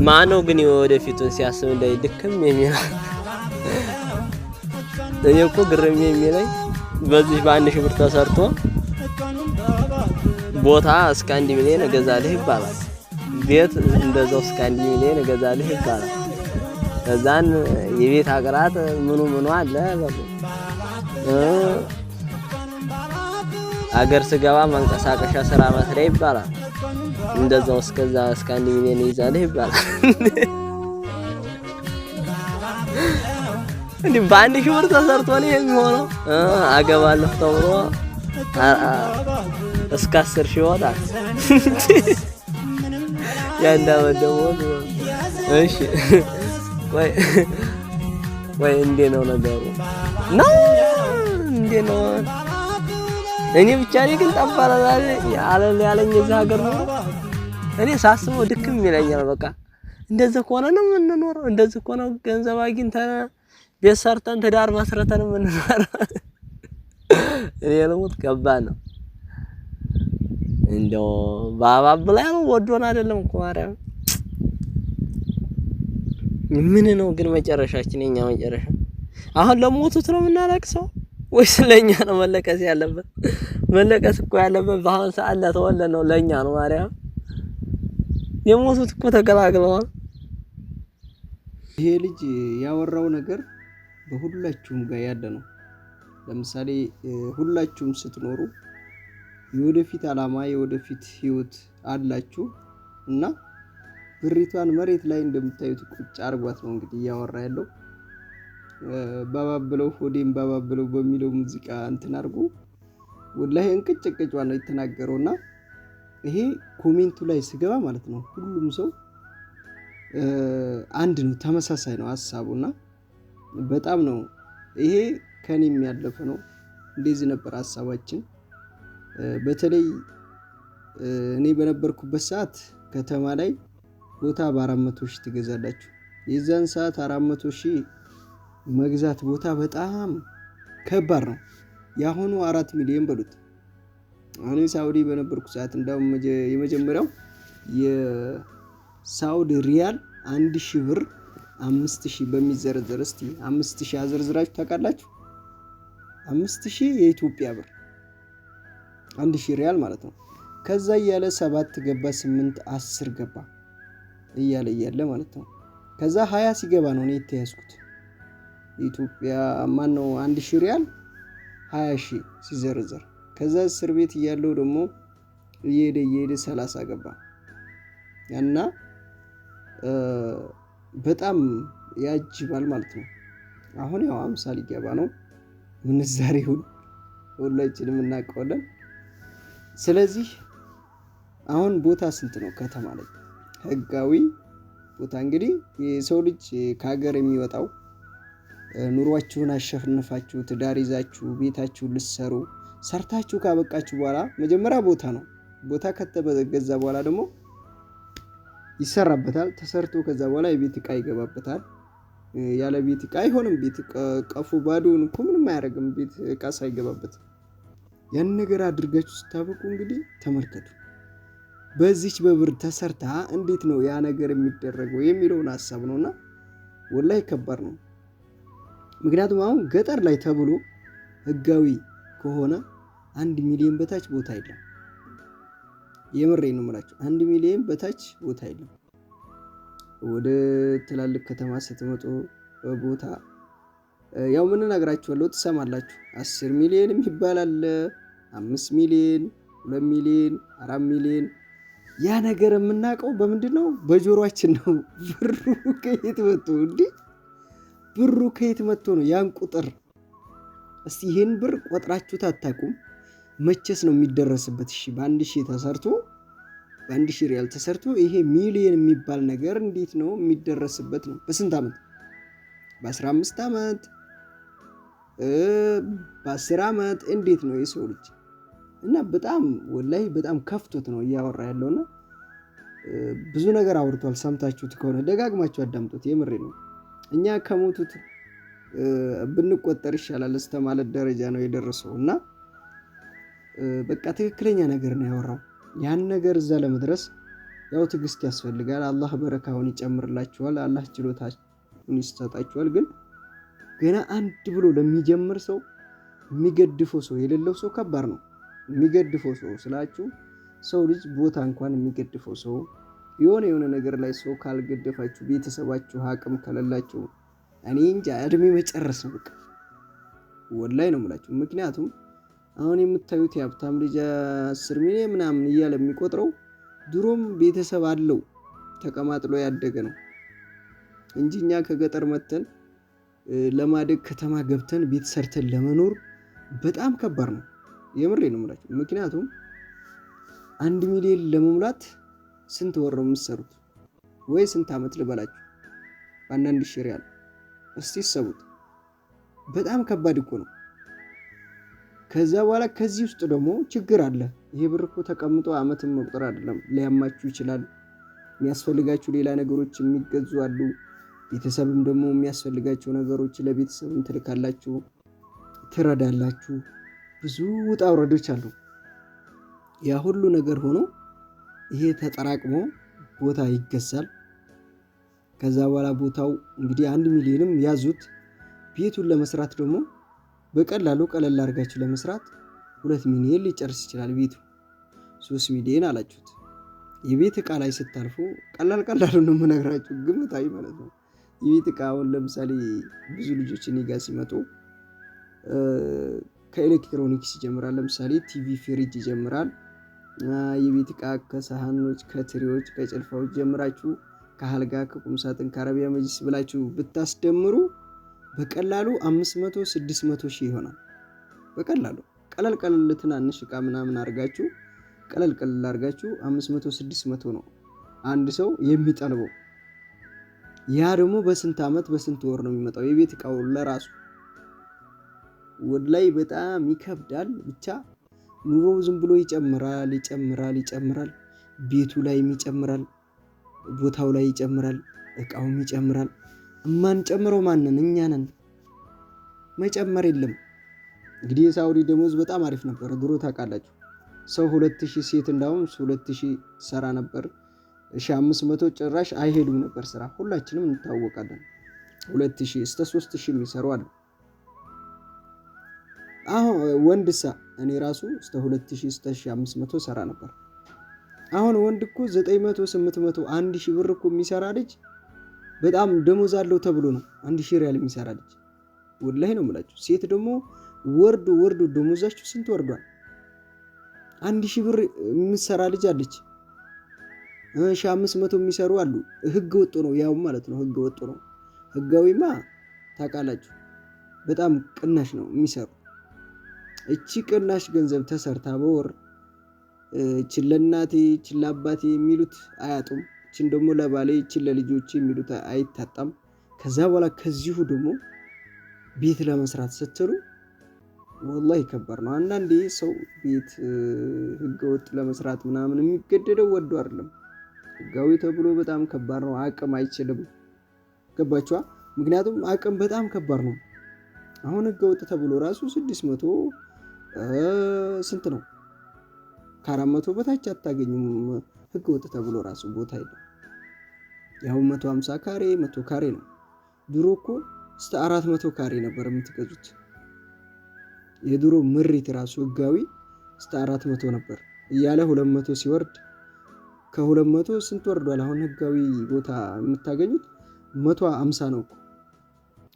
ማነው ግን ወደፊቱን ሲያስብ እንዳይድክም የሚል እኔ እኮ ግርም የሚለኝ በዚህ በአንድ ሺህ ብር ተሰርቶ ቦታ እስከ 1 ሚሊዮን እገዛልህ ይባላል። ቤት እንደዛው እስከ 1 ሚሊዮን እገዛልህ ይባላል። ከዛን የቤት አቅራት ምኑ አለ አገር ስገባ መንቀሳቀሻ ስራ መስሪያ ይባላል። እንደዛው እስከዛ እስከ 1 ሚሊዮን ይዛልህ ይባላል። እንዴ በአንድ ሺህ ብር ተሰርቶ ነው የሚሆነው? አገባለሁ ተብሎ እስከ 10 ሺህ ይወጣል። ያንዳ ወደሞት እሺ ወይ እንዴ ነው ነገሩ? ነው እንዴ ነው? እኔ ብቻ ነኝ ግን ጠባላላል ያለኝ እዚህ ሀገር ነው። እኔ ሳስበው ድክም ይለኛል። በቃ እንደዚህ ከሆነ ነው የምንኖረው። እንደዚህ ከሆነ ገንዘብ አግኝተን ቤት ሰርተን ትዳር መስርተን የምንኖረው። እኔ ለሞት ከባድ ነው። እንደው ባባብላ ነው ወዶን አይደለም እኮ ማርያም። ምን ነው ግን መጨረሻችን? የኛ መጨረሻ አሁን ለሞቱት ነው የምናለቅሰው ወይስ ለኛ ነው መለቀስ ያለበት? መለቀስ እኮ ያለበት በአሁን ሰዓት ለተወለደ ነው፣ ለኛ ነው ማርያም። የሞቱት እኮ ተገላግለዋል። ይሄ ልጅ ያወራው ነገር በሁላችሁም ጋር ያለ ነው። ለምሳሌ ሁላችሁም ስትኖሩ የወደፊት አላማ የወደፊት ህይወት አላችሁ እና ብሪቷን መሬት ላይ እንደምታዩት ቁጭ አርጓት ነው እንግዲህ እያወራ ያለው። ባባብለው ሆዴም ባባብለው በሚለው ሙዚቃ እንትን አርጎ ወላሂ እንቅጭቅጫ ነው የተናገረውና ይሄ ኮሜንቱ ላይ ስገባ ማለት ነው ሁሉም ሰው አንድ ነው፣ ተመሳሳይ ነው ሐሳቡና በጣም ነው ይሄ ከኔም ያለፈ ነው። እንደዚህ ነበር ሐሳባችን። በተለይ እኔ በነበርኩበት ሰዓት ከተማ ላይ ቦታ በ400 ሺህ ትገዛላችሁ። የዛን ሰዓት 400 ሺህ መግዛት ቦታ በጣም ከባድ ነው። ያሁኑ 4 ሚሊዮን በሉት። እኔ ሳውዲ በነበርኩ ሰዓት እንደውም የመጀመሪያው የሳውዲ ሪያል 1000 ብር 5000 በሚዘረዘር እስቲ 5000 አዘርዝራችሁ ታውቃላችሁ? 5000 የኢትዮጵያ ብር 1000 ሪያል ማለት ነው። ከዛ እያለ 7 ገባ 8 10 ገባ እያለ ማለት ነው። ከዛ 20 ሲገባ ነው እኔ የተያዝኩት። ኢትዮጵያ ማን ነው 1000 ሪያል 20000 ሲዘረዘር። ከዛ እስር ቤት እያለው ደግሞ እየሄደ 30 ገባ እና በጣም ያጅባል ማለት ነው። አሁን ያው 50 ሊገባ ነው ምንዛሬው ሁላችንም እናውቀዋለን። ስለዚህ አሁን ቦታ ስንት ነው ከተማ ላይ ህጋዊ ቦታ? እንግዲህ የሰው ልጅ ከሀገር የሚወጣው ኑሯችሁን አሸንፋችሁ ትዳር ይዛችሁ ቤታችሁን ልትሰሩ ሰርታችሁ ካበቃችሁ በኋላ መጀመሪያ ቦታ ነው። ቦታ ከተገዛ በኋላ ደግሞ ይሰራበታል። ተሰርቶ ከዛ በኋላ የቤት ዕቃ ይገባበታል። ያለ ቤት ዕቃ አይሆንም። ቤት ቀፉ ባዶውን እኮ ምንም አያደርግም ቤት ዕቃ ሳይገባበት። ያን ነገር አድርጋችሁ ስታበቁ እንግዲህ ተመልከቱ። በዚች በብር ተሰርታ እንዴት ነው ያ ነገር የሚደረገው የሚለውን ሐሳብ ነውና ወላሂ ከባድ ነው። ምክንያቱም አሁን ገጠር ላይ ተብሎ ህጋዊ ከሆነ 1 ሚሊዮን በታች ቦታ የለም። የምሬ ነው የምላችሁ፣ 1 ሚሊዮን በታች ቦታ የለም። ወደ ትላልቅ ከተማ ስትመጡ ቦታ ያው ምን እነግራችኋለሁ ትሰማላችሁ። 10 ሚሊዮን የሚባል አለ፣ 5 ሚሊዮን፣ 2 ሚሊዮን፣ 4 ሚሊዮን። ያ ነገር የምናውቀው በምንድን ነው? በጆሮአችን ነው። ብሩ ከየት መጥቶ እንዴ? ብሩ ከየት መጥቶ ነው ያን ቁጥር? እስቲ ይሄን ብር ቆጥራችሁት አታውቁም? መቼስ ነው የሚደረስበት? እሺ በ1000 ተሰርቶ በ1000 ሪያል ተሰርቶ ይሄ ሚሊዮን የሚባል ነገር እንዴት ነው የሚደረስበት ነው? በስንት ዓመት? በ15 ዓመት በ10 ዓመት እንዴት ነው የሰው ልጅ? እና በጣም ወላሂ በጣም ከፍቶት ነው እያወራ ያለውና ብዙ ነገር አውርቷል። ሰምታችሁት ከሆነ ደጋግማችሁ አዳምጡት። የምሬ ነው። እኛ ከሞቱት ብንቆጠር ይሻላል እስከ ማለት ደረጃ ነው የደረሰው እና በቃ ትክክለኛ ነገር ነው ያወራው። ያን ነገር እዛ ለመድረስ ያው ትዕግስት ያስፈልጋል። አላህ በረካውን ይጨምርላችኋል። አላህ ችሎታችሁን ይሰጣችኋል። ግን ገና አንድ ብሎ ለሚጀምር ሰው የሚገድፈው ሰው የሌለው ሰው ከባድ ነው። የሚገድፈው ሰው ስላችሁ ሰው ልጅ ቦታ እንኳን የሚገድፈው ሰው የሆነ ነገር ላይ ሰው ካልገደፋችሁ ቤተሰባችሁ አቅም ከሌላችሁ እኔ እንጃ እድሜ መጨረስ ነው በቃ ወላሂ ነው የምላችሁ። ምክንያቱም አሁን የምታዩት የሀብታም ልጅ 10 ሚሊዮን ምናምን እያለ የሚቆጥረው ድሮም ቤተሰብ አለው ተቀማጥሎ ያደገ ነው እንጂ እኛ ከገጠር መተን ለማደግ ከተማ ገብተን ቤት ሰርተን ለመኖር በጣም ከባድ ነው። የምሬ ነው የምላችሁ። ምክንያቱም 1 ሚሊዮን ለመሙላት ስንት ወር ነው የምትሰሩት? ወይ ስንት ዓመት ልበላችሁ? በአንዳንድ ሺህ ሪያል እስቲ ሰቡት። በጣም ከባድ እኮ ነው። ከዛ በኋላ ከዚህ ውስጥ ደግሞ ችግር አለ። ይሄ ብር እኮ ተቀምጦ ዓመትን መቁጠር አይደለም። ሊያማችሁ ይችላል። የሚያስፈልጋችሁ ሌላ ነገሮች የሚገዙ አሉ። ቤተሰብም ደግሞ የሚያስፈልጋቸው ነገሮች ለቤተሰብም ትልካላችሁ፣ ትረዳላችሁ። ብዙ ውጣ ውረዶች አሉ። ያ ሁሉ ነገር ሆኖ ይሄ ተጠራቅሞ ቦታ ይገዛል። ከዛ በኋላ ቦታው እንግዲህ 1 ሚሊዮንም ያዙት። ቤቱን ለመስራት ደግሞ በቀላሉ ቀለል አድርጋችሁ ለመስራት 2 ሚሊዮን ሊጨርስ ይችላል ቤቱ። 3 ሚሊዮን አላችሁት። የቤት ዕቃ ላይ ስታልፉ ቀላል ነው የምነግራችሁ፣ ግምታዊ ማለት ነው። የቤት ዕቃ አሁን ለምሳሌ ብዙ ልጆች እኔ ጋር ሲመጡ ከኤሌክትሮኒክስ ይጀምራል። ለምሳሌ ቲቪ፣ ፍሪጅ ይጀምራል። የቤት ዕቃ ከሳህኖች፣ ከትሪዎች፣ ከጭልፋዎች ጀምራችሁ ከአልጋ፣ ከቁምሳጥን፣ ከአረቢያ መጅሊስ ብላችሁ ብታስደምሩ በቀላሉ 500-600 ሺህ ይሆናል። በቀላሉ ቀለል ትናንሽ ዕቃ ምናምን አድርጋችሁ ቀለል አድርጋችሁ 500-600 ነው አንድ ሰው የሚጠልበው። ያ ደግሞ በስንት ዓመት በስንት ወር ነው የሚመጣው? የቤት ዕቃው ለራሱ ወድ ላይ በጣም ይከብዳል። ብቻ ኑሮ ዝም ብሎ ይጨምራል። ቤቱ ላይም ይጨምራል፣ ቦታው ላይ ይጨምራል፣ ዕቃውም ይጨምራል። እማንጨምረው ማንን? እኛ ነን። መጨመር የለም። እንግዲህ የሳውዲ ደሞዝ በጣም አሪፍ ነበር ድሮ ታውቃላችሁ። ሰው 2000 ሴት እንዳውም 2000 ሰራ ነበር። 1500 ጭራሽ አይሄዱም ነበር ስራ። ሁላችንም እንታወቃለን። 2000 እስከ 3000 የሚሰሩ አሉ። አሁን ወንድሳ እኔ ራሱ እስከ 2000 እስከ 1500 ሰራ ነበር። አሁን ወንድ እኮ 900 800 1000 ብር እኮ የሚሰራ ልጅ በጣም ደሞዝ አለው ተብሎ ነው 1000 ሪያል የሚሰራ ልጅ። ወላሂ ነው የምላችሁ። ሴት ደግሞ ወርዶ ደሞዛችሁ ስንት ወርዷል? 1000 ብር የምትሰራ ልጅ አለች። 1500 የሚሰሩ አሉ። ህገ ወጥ ነው ያው ማለት ነው። ህገ ወጥ ነው። ህጋዊማ ታውቃላችሁ በጣም ቅናሽ ነው የሚሰሩ። እቺ ቅናሽ ገንዘብ ተሰርታ በወር እቺን ለእናቴ እቺን ለአባቴ የሚሉት አያጡም። እቺን ደግሞ ለባሌ እቺን ለልጆቼ የሚሉት አይታጣም። ከዛ በኋላ ከዚሁ ደግሞ ቤት ለመስራት ስትሉ ወላሂ ከባድ ነው። አንዳንዴ ሰው ቤት ህገወጥ ለመስራት ምናምን የሚገደደው ወዶ አይደለም። ህጋዊ ተብሎ በጣም ከባድ ነው። አቅም አይችልም። ገባችኋ? ምክንያቱም አቅም በጣም ከባድ ነው። አሁን ህገወጥ ተብሎ ራሱ 600 ስንት ነው? ከ400 በታች አታገኙም። ህገወጥ ተብሎ ራሱ ቦታ የለም። ያው 150 ካሬ 100 ካሬ ነው። ድሮ እኮ እስከ 400 ካሬ ነበር የምትገዙት። የድሮ ምሪት ራሱ ህጋዊ እስከ 400 ነበር እያለ 200 ሲወርድ ከ200 ስንት ወርዷል? አሁን ህጋዊ ቦታ የምታገኙት 150 ነው እኮ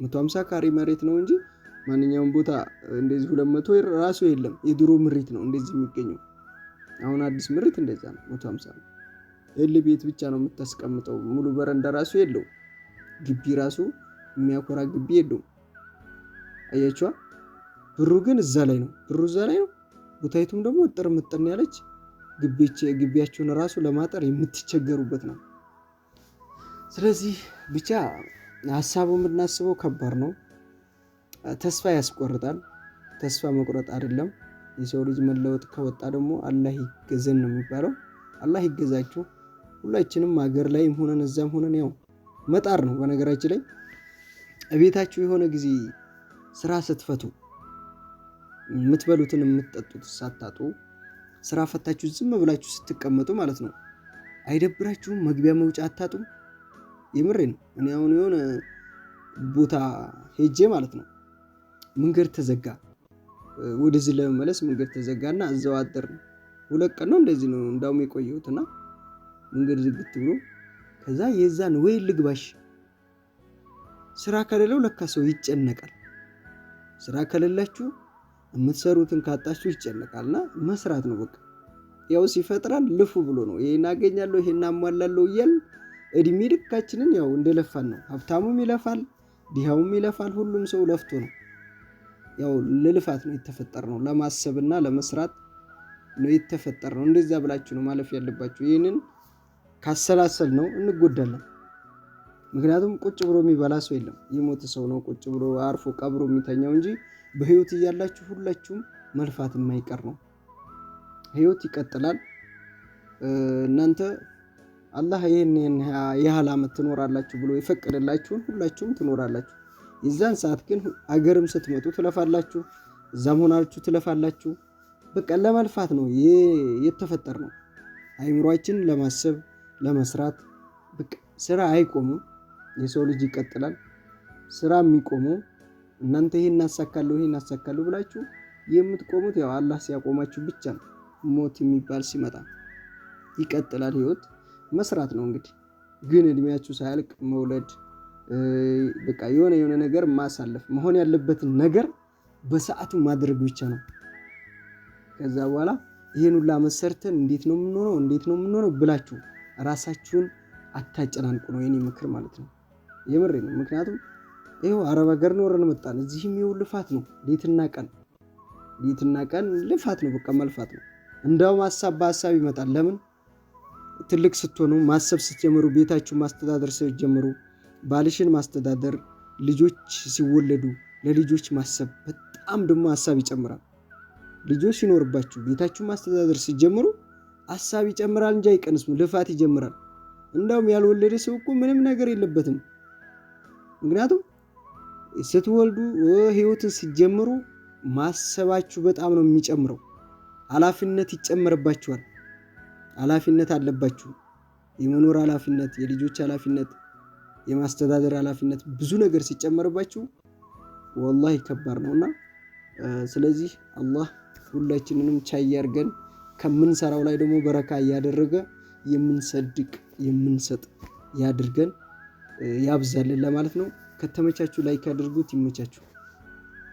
150 ካሬ መሬት ነው እንጂ ማንኛውም ቦታ እንደዚህ 200 ራሱ የለም። የድሮ ምሪት ነው እንደዚህ የሚገኘው። አሁን አዲስ ምሪት እንደዛ ነው 150 ነው። ቤት ብቻ ነው የምታስቀምጠው። ሙሉ በረንዳ ራሱ የለው። ግቢ ራሱ የሚያኮራ ግቢ የለው። አያችኋ? ብሩ ግን እዛ ላይ ነው። ቦታይቱም ደግሞ እጥር ምጥን ያለች ግቢያችሁን ራሱ ለማጠር የምትቸገሩበት ነው። ስለዚህ ብቻ ሀሳቡ የምናስበው ከባድ ነው። ተስፋ ያስቆርጣል። ተስፋ መቁረጥ አይደለም። የሰው ልጅ መለወጥ ከወጣ ደግሞ አላህ ይገዘን ነው የሚባለው። አላህ ይገዛችሁ። ሁላችንም ሀገር ላይም ሆነን እዛም ሆነን ያው መጣር ነው። በነገራችን ላይ እቤታችሁ የሆነ ጊዜ ስራ ስትፈቱ የምትበሉትን የምትጠጡት ሳታጡ ስራ ፈታችሁ ዝም ብላችሁ ስትቀመጡ ማለት ነው አይደብራችሁም? መግቢያ መውጫ አታጡም? የምሬ ነው። እኔ አሁን የሆነ ቦታ ሄጄ ማለት ነው መንገድ ተዘጋ፣ ወደዚህ ለመመለስ መንገድ ተዘጋና እዛው አደርን። 2 ቀን ነው እንደዚህ ነው እንዳውም የቆየሁትና መንገድ ዝግት ብሎ ከዛ የዛን ወይ ልግባሽ ስራ ከሌለው ለካ ሰው ይጨነቃል። ስራ ከሌላችሁ የምትሰሩትን ካጣችሁ ይጨነቃልና መስራት ነው በቃ። ያው ሲፈጥራን ልፉ ብሎ ነው ይሄን አገኛለሁ ይሄን አሟላለሁ እያል እድሜ ልካችንን ያው እንደለፋን ነው። ሀብታሙም ይለፋል፣ ድሃውም ይለፋል፣ ሁሉም ሰው ለፍቶ ነው። ያው ለልፋት ነው የተፈጠርነው፣ ለማሰብና ለመስራት ነው የተፈጠርነው። እንደዛ ብላችሁ ነው ማለፍ ያለባችሁ። ይሄንን ካሰላሰል ነው እንጎዳለን። ምክንያቱም ቁጭ ብሎ የሚበላ ሰው የለም። የሞተ ሰው ነው ቁጭ ብሎ አርፎ ቀብሮ የሚተኛው እንጂ በህይወት እያላችሁ ሁላችሁም መልፋት የማይቀር ነው። ህይወት ይቀጥላል። እናንተ አላህ ይሄን ያህል ዓመት ትኖራላችሁ ብሎ የፈቀደላችሁን ሁላችሁም ትኖራላችሁ። የዛን ሰዓት ግን አገርም ስትመጡ ትለፋላችሁ፣ እዛም ሆናችሁ ትለፋላችሁ። በቃ ለመልፋት ነው የተፈጠር ነው። አይምሯችን ለማሰብ ለመስራት በቃ ስራ አይቆምም። የሰው ልጅ ይቀጥላል። ስራ የሚቆመው እናንተ ይሄን አሳካለሁ ብላችሁ የምትቆሙት ያው አላህ ሲያቆማችሁ ብቻ ነው። ሞት የሚባል ሲመጣ ይቀጥላል። ህይወት መስራት ነው እንግዲህ። ግን እድሜያችሁ ሳያልቅ መውለድ በቃ የሆነ ነገር ማሳለፍ፣ መሆን ያለበትን ነገር በሰዓቱ ማድረግ ብቻ ነው። ከዛ በኋላ ይሄን ሁላ መሰርተን እንዴት ነው የምንሆነው ብላችሁ ራሳችሁን አታጨናንቁ ነው የኔ ምክር ማለት ነው። የምሬ ነው። ምክንያቱም ይኸው አረብ ሀገር ኖረን መጣን። እዚህም ይኸው ልፋት ነው፣ ሌትና ቀን ልፋት ነው። በቃ መልፋት ነው። እንዳውም ሀሳብ በሀሳብ ይመጣል። ለምን ትልቅ ስትሆኑ ማሰብ ስትጀምሩ፣ ቤታችሁ ማስተዳደር ስትጀምሩ፣ ባልሽን ማስተዳደር፣ ልጆች ሲወለዱ ለልጆች ማሰብ በጣም ደግሞ ሀሳብ ይጨምራል። ልጆች ሲኖርባችሁ ቤታችሁ ማስተዳደር ስትጀምሩ ሀሳብ ይጨምራል እንጂ አይቀንስም፣ ልፋት ይጀምራል። እንዳውም ያልወለደ ሰው እኮ ምንም ነገር የለበትም። ምክንያቱም ስትወልዱ ህይወትን ስትጀምሩ ማሰባችሁ በጣም ነው የሚጨምረው። ኃላፊነት ይጨመርባችኋል። ኃላፊነት አለባችሁ። የመኖር ኃላፊነት፣ የልጆች ኃላፊነት፣ የማስተዳደር ኃላፊነት፣ ብዙ ነገር ሲጨመርባችሁ ወላሂ ከባድ ነውና ስለዚህ አላህ ሁላችንንም ቻይ ያርገን። ከምንሰራው ላይ ደግሞ በረካ እያደረገ የምንሰድቅ የምንሰጥ ያድርገን፣ ያብዛልን ለማለት ነው። ከተመቻችሁ ላይክ አድርጉት። ይመቻችሁ።